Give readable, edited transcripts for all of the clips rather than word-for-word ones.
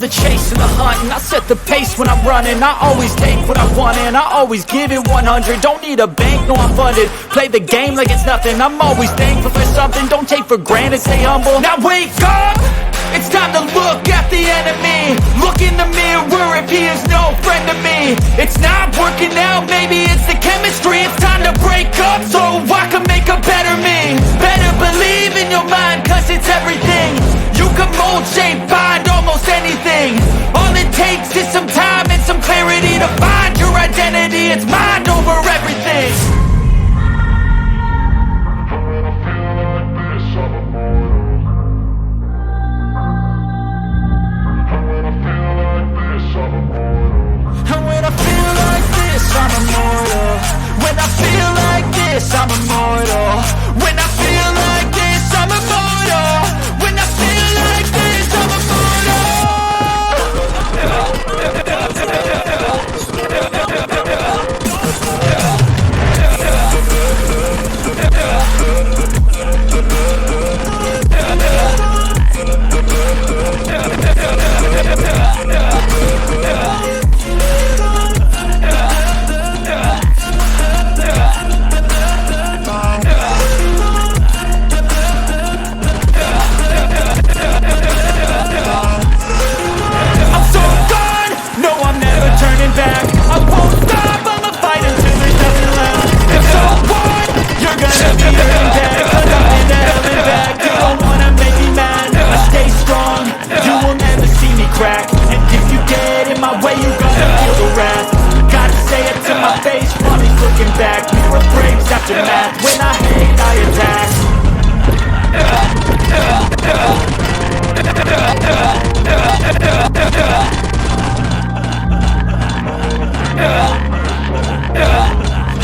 the chase and the hunt, and I set the pace when I'm running. I always take what I want and I always give it 100. Don't need a bank, no I'm funded. Play the game like it's nothing. I'm always thankful for something. Don't take for granted, stay humble. Now wake up! It's time to look at the enemy. Look in the mirror if he is no friend to me. It's not working out, maybe it's the chemistry. It's time to break up so I can make a better me. Better believe in your mind, cause it's everything. You can mold, shape, find almost anything. All it takes is some time and some clarity to find your identity. It's mind over everything. I'm immortal. When I feel like this, I'm immortal. When I feel like this, I'm immortal. When I feel like this, I'm aftermath. When I hate, I attack.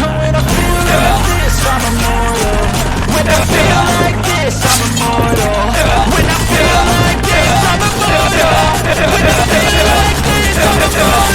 When I feel like this, I'm immortal. When I feel like this, I'm immortal. When I feel like this, I'm immortal. When I feel like this, I'm immortal.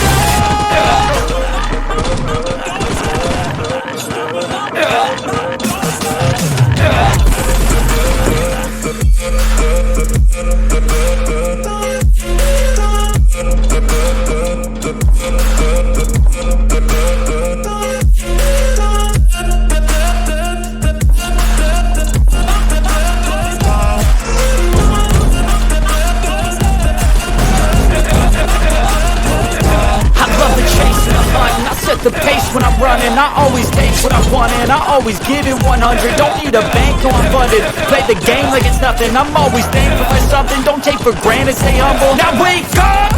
The pace when I'm running, I always take what I want and I always give it 100. Don't need a bank, no I'm funded. Play the game like it's nothing. I'm always thankful for something. Don't take for granted, stay humble. Now wake up!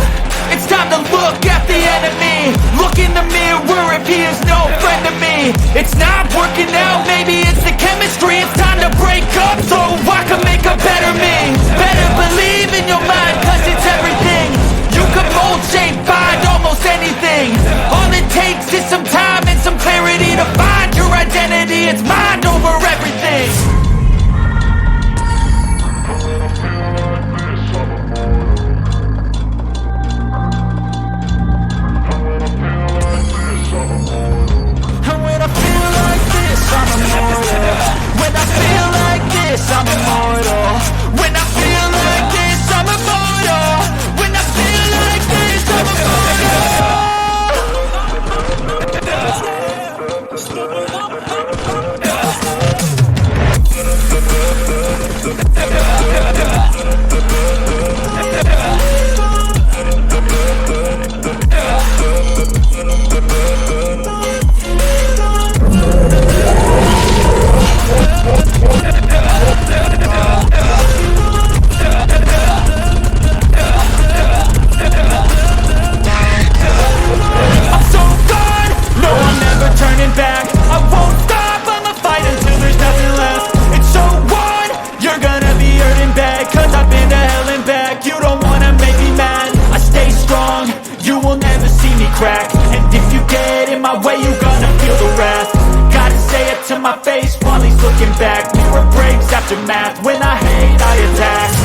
It's time to look at the enemy. Look in the mirror if he is no friend to me. It's not working out, maybe it's the chemistry. It's time to break up so I can make a better me. Better believe in your mind, cause it's everything. You can mold, shape, find almost anything. All it takes is some time and some clarity to find your identity. It's mind over everything. And when I feel like this, I'm immortal. When I feel like this, I'm immortal. When I feel like this, I'm immortal. When I feel like this, I'm immortal. And if you get in my way, you gonna feel the wrath. Gotta say it to my face while he's looking back. Mirror breaks, aftermath. When I hate, I attack.